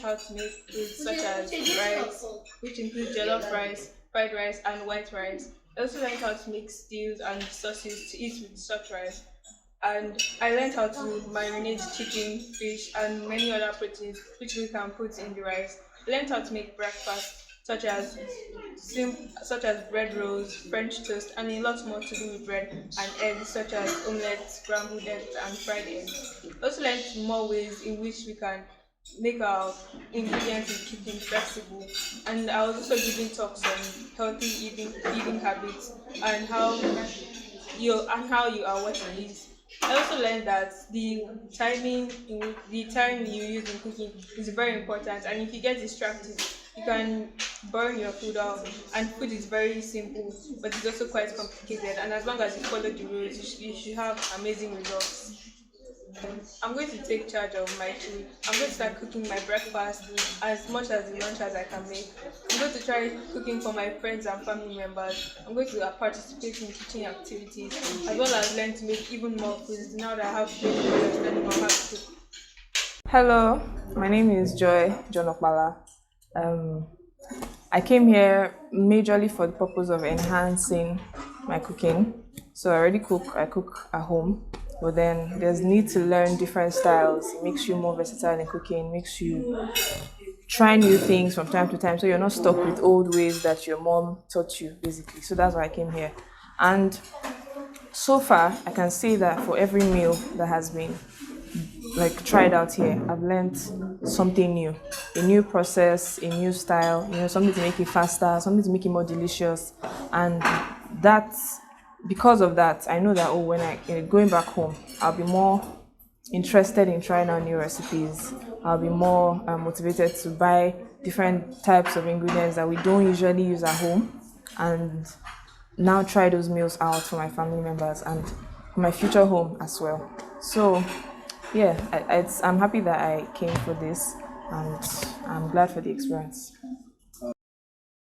how to make foods such as rice, which includes jollof rice, fried rice, and white rice. I also learned how to make stews and sauces to eat with such rice. And I learned how to marinate chicken, fish, and many other proteins which we can put in the rice. I learned how to make breakfast such as bread rolls, French toast, and a lot more to do with bread and eggs such as omelette, scrambled eggs, and fried eggs. I also learned more ways in which we can make our ingredients in cooking flexible. And I was also giving talks on healthy eating habits and how you are what you eat. I also learned that the time you use in cooking is very important, and if you get distracted, you can burn your food out. And food is very simple, but it's also quite complicated. And as long as you follow the rules, you should have amazing results. I'm going to take charge of my food. I'm going to start cooking my breakfast as much as the lunch as I can make. I'm going to try cooking for my friends and family members. I'm going to participate in kitchen activities as well as learn to make even more foods now that I have basic understanding on how to cook. Hello, my name is Joy Jonokbala. Um, I came here majorly for the purpose of enhancing my cooking. So I already cook, I cook at home, but then there's need to learn different styles. It makes you more versatile in cooking, makes you try new things from time to time so you're not stuck with old ways that your mom taught you basically. So that's why I came here. And so far I can say that for every meal that has been like tried out here, I've learned something new, a new process, a new style, something to make it faster, something to make it more delicious. And that's because of that, I know that when I going back home, I'll be more interested in trying out new recipes. I'll be more motivated to buy different types of ingredients that we don't usually use at home, and now try those meals out for my family members and for my future home as well. So yeah, I'm happy that I came for this, and I'm glad for the experience.